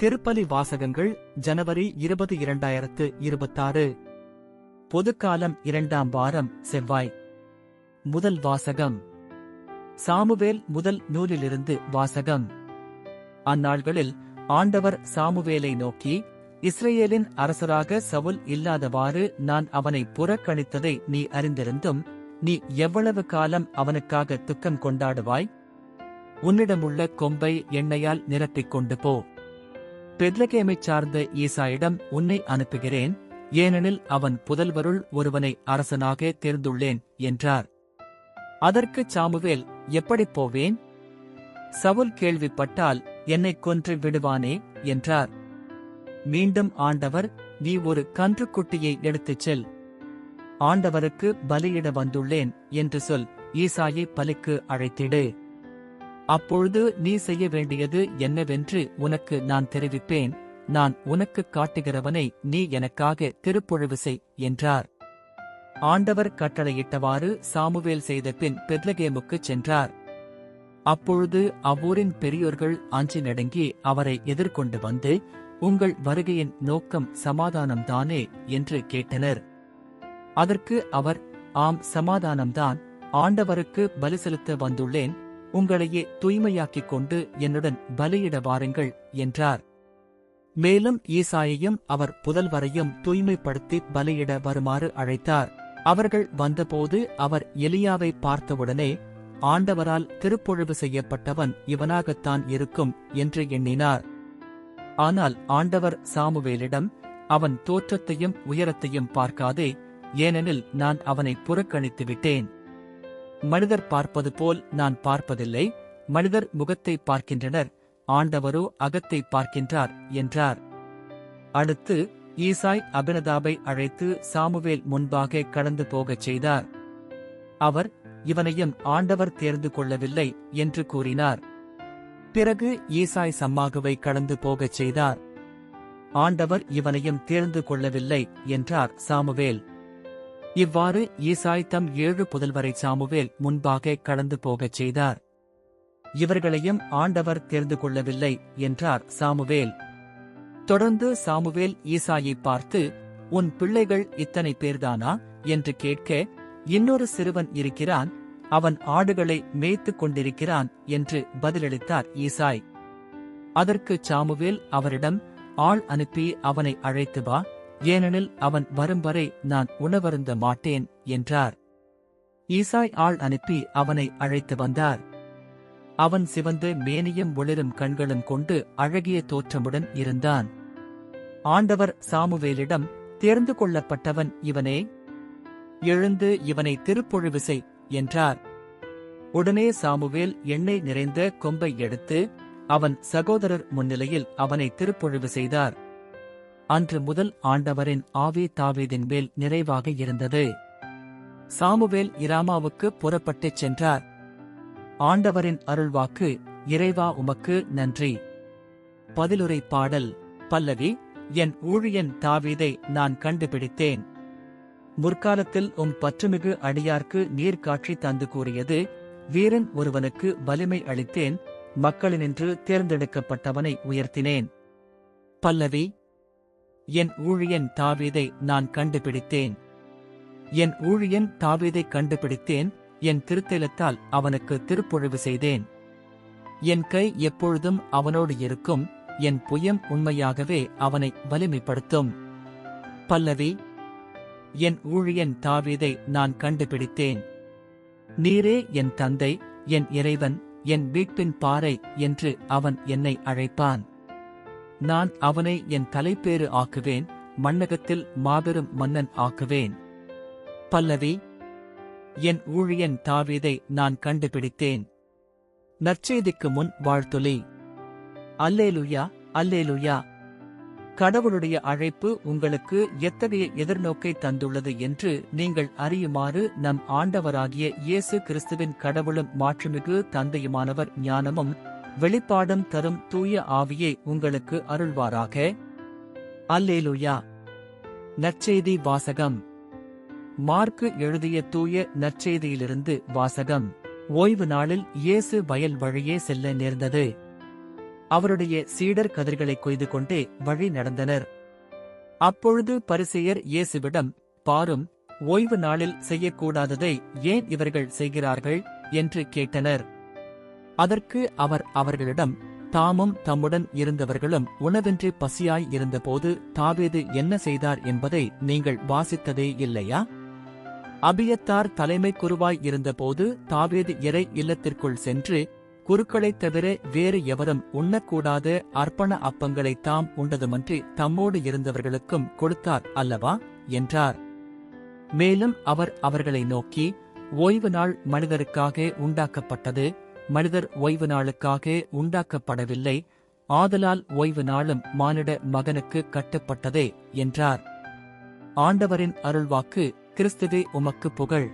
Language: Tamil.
திருப்பலி வாசகங்கள் ஜனவரி 20 2026 பொதுக்காலம் 2ஆம் வாரம் செவ்வாய். முதல் வாசகம் சாமுவேல் முதல் நூலிலிருந்து வாசகம். அந்நாள்களில் ஆண்டவர் சாமுவேலை நோக்கி, இஸ்ரவேலின் அரசராக சவுல் இல்லாதவாறு நான் அவனை புறக்கணித்ததை நீ அறிந்திருந்தும் நீ எவ்வளவு காலம் அவனுக்காக துக்கம் கொண்டாடுவாய்? உன்னிடமுள்ள கொம்பை எண்ணெயால் நிரப்பிக் கொண்டு போ. பெத்லகேமைச் சார்ந்த ஈசாயிடம் உன்னை அனுப்புகிறேன், ஏனெனில் அவன் புதல்வருள் ஒருவனை அரசனாக தேர்ந்துள்ளேன் என்றார். அதற்குச் சாமுவேல், எப்படிப் போவேன்? சவுல் கேள்விப்பட்டால் என்னைக் கொன்று விடுவானே என்றார். மீண்டும் ஆண்டவர், நீ ஒரு கன்றுக்குட்டியை எடுத்துச் செல், ஆண்டவருக்கு பலியிட வந்துள்ளேன் என்று சொல், ஈசாயை பலிக்கு அழைத்திடு. அப்பொழுது நீ செய்ய வேண்டியது என்னவென்று உனக்கு நான் தெரிவிப்பேன், நான் உனக்குக் காட்டுகிறவனை நீ எனக்காக திருப்பொழிவு செய் என்றார். ஆண்டவர் கட்டளையிட்டவாறு சாமுவேல் செய்த பின் பெத்லகேமுக்குச் சென்றார். அப்பொழுது அவ்வூரின் பெரியோர்கள் அஞ்சி நடுங்கி அவரை எதிர்கொண்டு வந்து, உங்கள் வருகையின் நோக்கம் சமாதானம்தானே என்று கேட்டனர். அதற்கு அவர், ஆம், சமாதானம்தான், ஆண்டவருக்கு பலி செலுத்த வந்துள்ளேன், உங்களையே தூய்மையாக்கிக் கொண்டு என்னுடன் பலியிட வாருங்கள் என்றார். மேலும் ஈசாயையும் அவர் புதல்வரையும் தூய்மைப்படுத்தி பலியிட வருமாறு அழைத்தார். அவர்கள் வந்தபோது அவர் எலியாவை பார்த்தவுடனே, ஆண்டவரால் திருப்பொழிவு செய்யப்பட்டவன் இவனாகத்தான் இருக்கும் என்று எண்ணினார். ஆனால் ஆண்டவர் சாமுவேலிடம், அவன் தோற்றத்தையும் உயரத்தையும் பார்க்காதே, ஏனெனில் நான் அவனை புறக்கணித்து விட்டேன். மனிதர் பார்ப்பது போல் நான் பார்ப்பதில்லை, மனிதர் முகத்தை பார்க்கின்றனர், ஆண்டவரோ அகத்தை பார்க்கின்றார் என்றார். அடுத்து ஈசாய் அபினதாபை அழைத்து சாமுவேல் முன்பாக கடந்து போகச் செய்தார். அவர், இவனையும் ஆண்டவர் தேர்ந்து கொள்ளவில்லை என்று கூறினார். பிறகு ஈசாய் சம்மாகுவை கடந்து போகச் செய்தார். ஆண்டவர் இவனையும் தேர்ந்து கொள்ளவில்லை என்றார் சாமுவேல். இவ்வாறு ஈசாய் தம் 7 புதல்வரை சாமுவேல் முன்பாக கடந்து போகச் செய்தார். இவர்களையும் ஆண்டவர் தேர்ந்து கொள்ளவில்லை என்றார் சாமுவேல். தொடர்ந்து சாமுவேல் ஈசாயை பார்த்து, உன் பிள்ளைகள் இத்தனை பேர்தானா என்று கேட்க, இன்னொரு சிறுவன் இருக்கிறான், அவன் ஆடுகளை மேய்த்துக் கொண்டிருக்கிறான் என்று பதிலளித்தார் ஈசாய். அதற்கு சாமுவேல் அவரிடம், ஆள் அனுப்பி அவனை அழைத்து வா, ஏனெனில் அவன் வரும் வரை நான் உணவருந்த மாட்டேன் என்றார். ஈசாய் ஆள் அனுப்பி அவனை அழைத்து வந்தார். அவன் சிவந்த மேனியும் ஒளிரும் கண்களும் கொண்டு அழகிய தோற்றமுடன் இருந்தான். ஆண்டவர் சாமுவேலிடம், தேர்ந்து கொள்ளப்பட்டவன் இவனே, எழுந்து இவனை திருப்பொழிவு செய் என்றார். உடனே சாமுவேல் எண்ணெய் நிறைந்த கொம்பை எடுத்து அவன் சகோதரர் முன்னிலையில் அவனை திருப்பொழிவு செய்தார். அன்று முதல் ஆண்டவரின் ஆவி தாவீதின் மேல் நிறைவாக இருந்தது. சாமுவேல் இராமாவுக்கு புறப்பட்டுச் சென்றார். ஆண்டவரின் அருள்வாக்கு. இறைவா, உமக்கு நன்றி. பதிலுரை பாடல். பல்லவி. என் ஊழியன் தாவீதை நான் கண்டுபிடித்தேன். முற்காலத்தில் பற்றுமிகு அடியார்க்கு நீர் காட்சி தந்து கூறியது, வீரன் ஒருவனுக்கு வலிமை அளித்தேன், மக்களினின்று தேர்ந்தெடுக்கப்பட்டவனை உயர்த்தினேன். பல்லவி. என் ஊழியன் தாவீதை நான் கண்டுபிடித்தேன். என் ஊழியன் தாவீதை கண்டுபிடித்தேன், என் திருத்தலத்தால் அவனுக்கு திருப்பொழிவு செய்தேன். என் கை எப்பொழுதும் அவனோடு இருக்கும், என் புயம் உண்மையாகவே அவனை வலிமைப்படுத்தும். பல்லவி. என் ஊழியன் தாவீதை நான் கண்டுபிடித்தேன். நீரே என் தந்தை, என் இறைவன், என் மீட்பின் பாறை என்று அவன் என்னை அழைப்பான். நான் அவனை என் தலைப்பேறு ஆக்குவேன், மண்ணகத்தில் மாபெரும் மன்னன் ஆக்குவேன். பல்லவி. என் ஊழியன் தாவீதை நான் கண்டுபிடித்தேன். நற்செய்திக்கு முன் வாழ்த்துளி. அல்லேலுயா, அல்லேலுயா. கடவுளுடைய அழைப்பு உங்களுக்கு எத்தகைய எதிர்நோக்கை தந்துள்ளது என்று நீங்கள் அறியுமாறு நம் ஆண்டவராகிய இயேசு கிறிஸ்துவின் கடவுளும் மாட்சிமிகு தந்தையுமானவர் ஞானமும் வெளிப்பாடும் தரும் தூய ஆவியை உங்களுக்கு அருள்வாராக. அல்லேலுயா. நற்செய்தி வாசகம். மார்க்கு எழுதிய தூய நற்செய்தியிலிருந்து வாசகம். ஓய்வு நாளில் இயேசு வயல் வழியே செல்ல நேர்ந்தது. அவருடைய சீடர் கதிர்களை கொய்து கொண்டே வழி நடந்தனர். அப்பொழுது பரிசேயர் இயேசுவிடம், பாரும், ஓய்வு நாளில் செய்யக்கூடாததை ஏன் இவர்கள் செய்கிறார்கள் என்று கேட்டனர். அதற்கு அவர் அவர்களிடம், தாமும் தம்முடன் இருந்தவர்களும் உணவின்றி பசியாய் இருந்தபோது தாவீது என்ன செய்தார் என்பதை நீங்கள் வாசித்ததே இல்லையா? அபியத்தார் தலைமை குருவாய் இருந்தபோது தாவீது இறை இல்லத்திற்குள் சென்று குருக்களைத் தவிர வேறு எவரும் உண்ணக்கூடாத அர்ப்பண அப்பங்களை தாம் உண்டதுமன்றி தம்மோடு இருந்தவர்களுக்கும் கொடுத்தார் அல்லவா என்றார். மேலும் அவர் அவர்களை நோக்கி, ஓய்வு நாள் மனிதருக்காக உண்டாக்கப்பட்டது, மனிதர் ஓய்வு நாளுக்காக உண்டாக்கப்படவில்லை. ஆதலால் ஓய்வு நாளும் மானிட மகனுக்கு கட்டப்பட்டதே என்றார். ஆண்டவரின் அருள்வாக்கு. கிறிஸ்துவே உமக்கு புகழ்.